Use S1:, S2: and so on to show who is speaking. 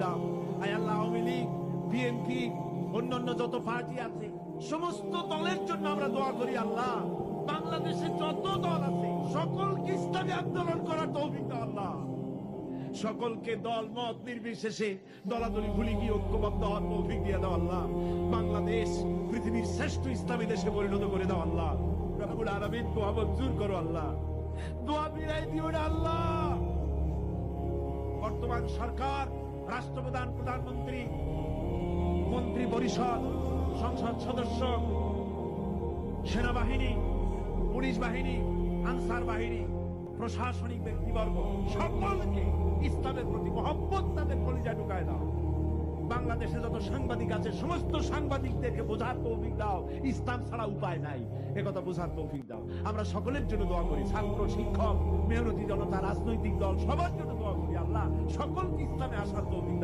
S1: দাও। আয় আল্লাহ, আওয়ামী লীগ, বিএনপি, অন্যান্য যত পার্টি আছে সমস্ত দলের জন্য আমরা দোয়া করি। আল্লাহ, বাংলাদেশে যত দল আছে সকলকে ইসলামী আন্দোলন করার তৌফিক দাও আল্লাহ। সকলকে দল মত নির্বিশেষে দলাদলি ভুলে গিয়ে ঐক্যবদ্ধ হওয়ার তৌফিক দিয়ে দাও আল্লাহ। বাংলাদেশ পৃথিবীর শ্রেষ্ঠ ইসলামী দেশে পরিণত করে দাও আল্লাহ। রব্বুল আলামিন দোয়া মঞ্জুর করো আল্লাহ, দোয়া বিলাই দিও না আল্লাহ। বর্তমান সরকার, রাষ্ট্রপ্রধান, প্রধানমন্ত্রী, মন্ত্রী পরিষদ, সংসদ সদস্য, সেনাবাহিনী, পুলিশ বাহিনী, আনসার বাহিনী, প্রশাসনিক ব্যক্তিবর্গ সকলকে ইসলামের প্রতি মহব্বত তাদের কলিজায় ঢুকায় দাও। বাংলাদেশে যত সাংবাদিক আছে সমস্ত সাংবাদিকদেরকে বোঝার তৌফিক দাও, ইসলাম ছাড়া উপায় নাই একথা বোঝার তৌফিক দাও। আমরা সকলের জন্য দোয়া করি, ছাত্র, শিক্ষক, মেহনতি জনতা, রাজনৈতিক দল সবার জন্য দোয়া করি। আল্লাহ সকলকে ইসলামে আসার তৌফিক দাও।